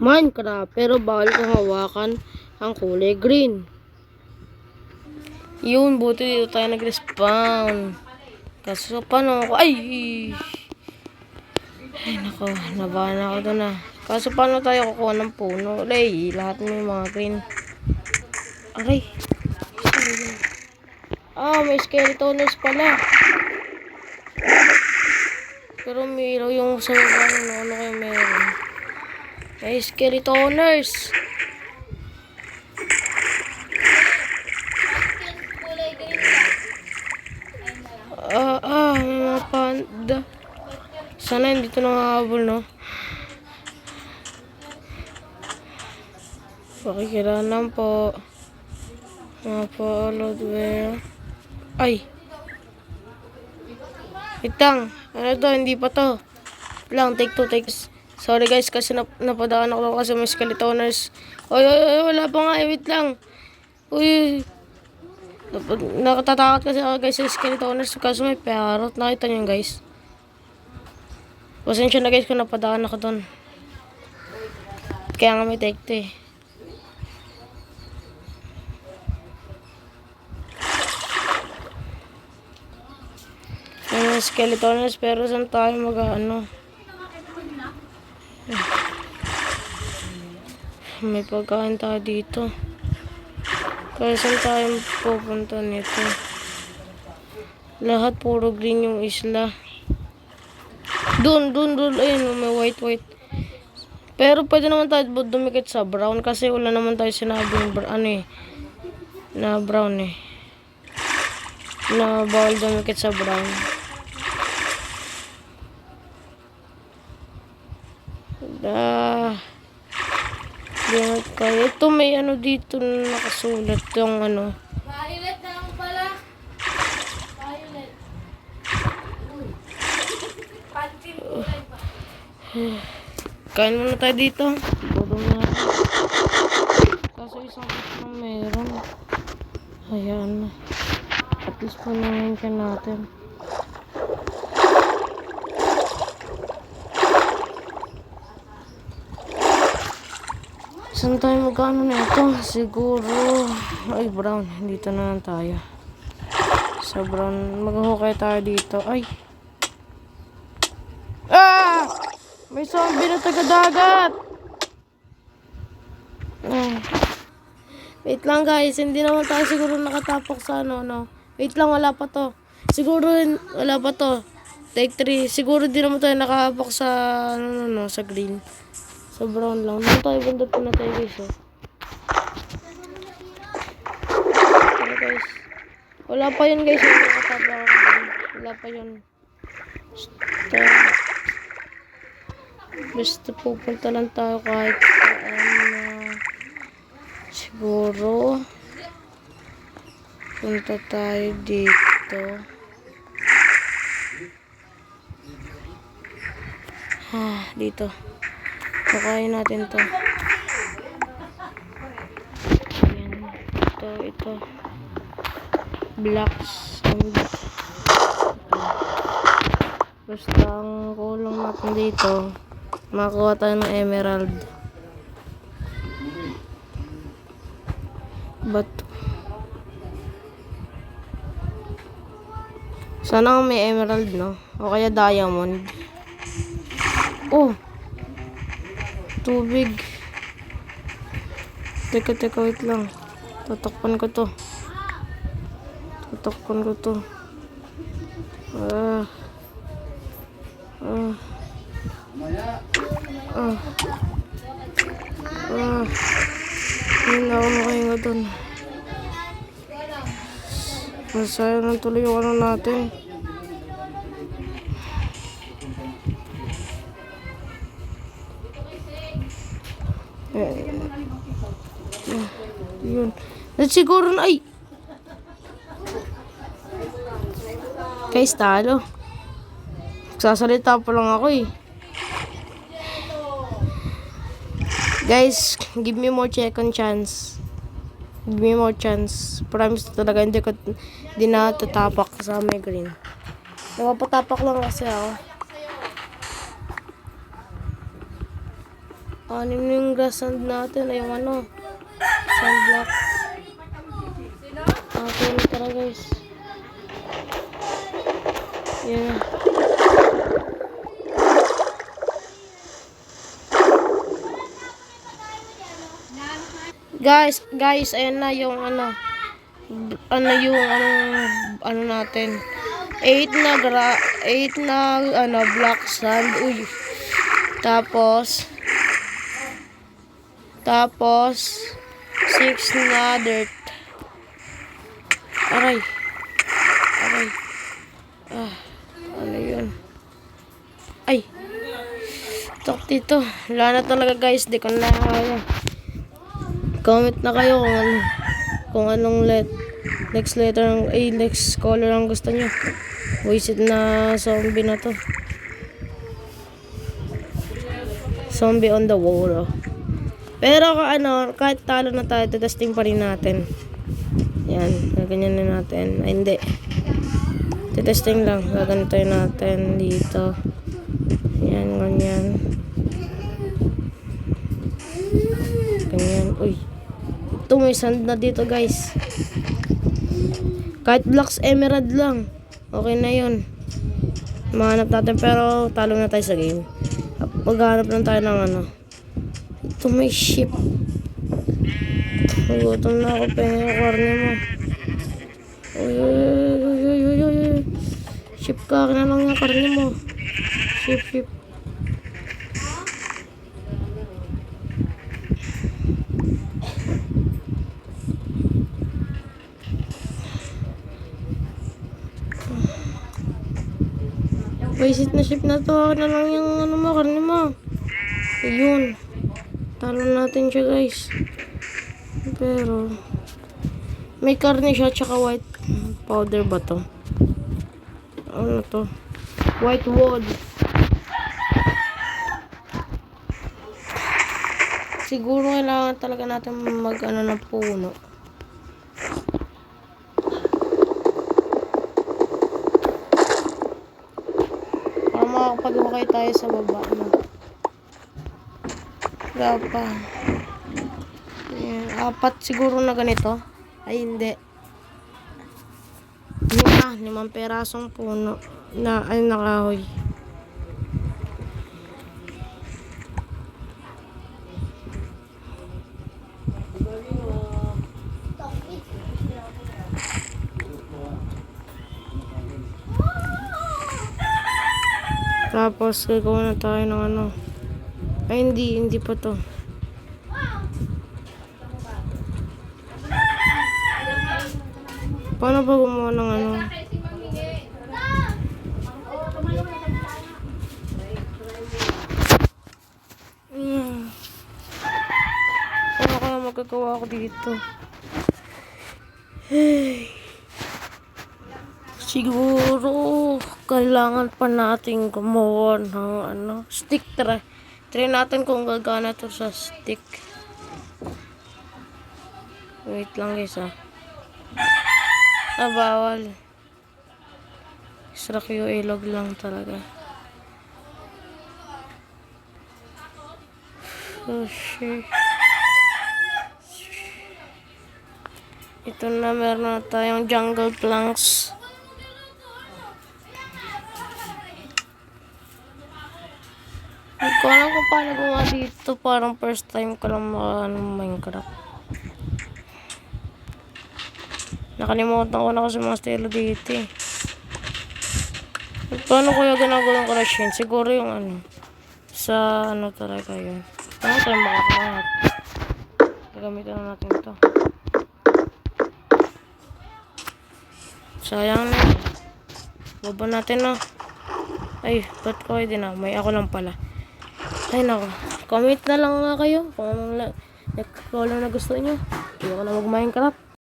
Minecraft, pero bawal kong hawakan ang kulay green. Yun, buti dito tayo nag-respawn. Kaso paano ako? Ay, nako, nabahan ako doon ah. Kaso paano tayo kukuha ng puno? Lahat may mga green. Aray. May skeletoners pala. Pero mayroon yung sa baba, ano kayo meron? May skeletoners. May mga panda. Sana hindi ito nangahabol, no? Pakikilanam po. Mga followed where? Ay! Itang! Ano to? Hindi pa to. Lang, take two, take. Sorry guys, kasi napadaan ako kasi may skeletoners. Oy, wala pa nga. Wait lang. Uy! Nakatatakot kasi ako guys sa skeletoners kasi may parrot. Nakita nyo guys. Pasensya na guys kung napadaan ako doon. Kaya nga may take two eh. May skeletoners pero saan tayo mag-ano? May pagkain tayo dito. Kaya saan tayo pupunta nito? Lahat puro green yung isla. Doon. Ayun, may white. Pero pwede naman tayo dumikit sa brown kasi wala naman tayo sinabing na brown eh. Na bawal dumikit sa brown. Kaya ito may ano dito na nakasulat yung ano. Violet na lang pala. Violet. Pantin kulay ba? Kain muna tayo dito. Gutom na. Kaso isang lang meron. Ayan na. At least panangin ka natin. Saan tayo magkano na ito? Siguro. Ay, brown. Dito na lang tayo. Sa brown. Maghukay tayo dito. Ay. May zombie na taga-dagat. Wait lang guys. Hindi naman tayo siguro nakatapok sa ano. Wait lang, wala pa to. Siguro wala pa to. Take 3. Siguro di naman tayo nakahapok sa sa green. Sa brown lang. Doon tayo bundot po na tayo guys. Ano guys? Wala pa yun guys. Wala pa yun. Basta pupunta lang tayo kahit saan siguro. Punta tayo dito. Dito. Pakain natin to. Ayan. Ito. Blocks. Basta ang kulang natin dito. Makakuha tayo ng emerald. Sana may emerald, no? O kaya diamond. Tubig. Teka, wait lang. Tatakpan ko to. Hindi ako makahinga dun. Masaya nang tuloy yung ano natin. Yun. Siguro na ay. Guys, talo. Sasalita pa lang ako eh. Guys, give me more second chance. Give me more chance. Promise talaga hindi na tatapak sa may green. Napapatapak lang kasi ako. Anim na yung grass sand natin. Ay, yung ano. Sand block. Okay, tara guys. Yan. Guys, ayan na yung ano yung ano natin. 8 na ano black sand. Uy. Tapos 6 na dirt. Aray. Ano yun? Ay. Tok dito. Wala na talaga guys. Di ko na kaya. Comment na kayo kung anong next color ang gusto nyo. Wisit na zombie na to. Zombie on the wall. Pero kahit talo na tayo, testing pa rin natin. Yan, gaganyan na natin. Ay, hindi. Testing lang. Gaganitoy natin dito. Yan, ganyan. Ganyan. Uy. Ito, may sand na dito, guys. Kahit blocks emerald lang. Okay na yun. Mahanap natin, pero talo na tayo sa game. Maghanap lang tayo ng ano. Ito, may ship. Nagutom na ako, pengen yung karne mo. Uy. Ship ka, na lang yung karne mo. Ship. Visit na ship na to. Akin na lang yung karne mo. Ayun. Talo natin siya guys. Pero may karne siya tsaka white powder ba to? Ano to? White wood. Siguro kailangan talaga natin mag-ano ng puno. Para makakapag-hukay tayo sa baba. Gapa. Ayan, 4 siguro na ganito. Ay, hindi. 5 perasong puno na nakahoy. Tapos gagawa na tayo ng ano. Ay, hindi pa to. Paano ba gumawa ng ano? Ano kaya magagawa ko dito? Hey. Siguro kailangan pa natin gumawa ng stick. Try natin kung gagana to sa stick. Wait lang guys bawal. Israk yung ilog lang talaga. Oh shit. Ito na, meron na tayong jungle planks. Hindi ko alam kung paano gumawa dito. Parang first time ko lang Minecraft. Nakalimutan ko na kasi mga stelo dito eh. Paano kaya ginagawa ko na yun? Siguro yung sa talaga yun. Paano tayo makakahanap? Gagamitan na natin ito. Sayang na yun. Baba natin Ay, ba't ko kayo din may ako lang pala. Ay nako. Comment na lang nga kayo kung anong color na gusto nyo. Hindi ko na mag-Minecraft.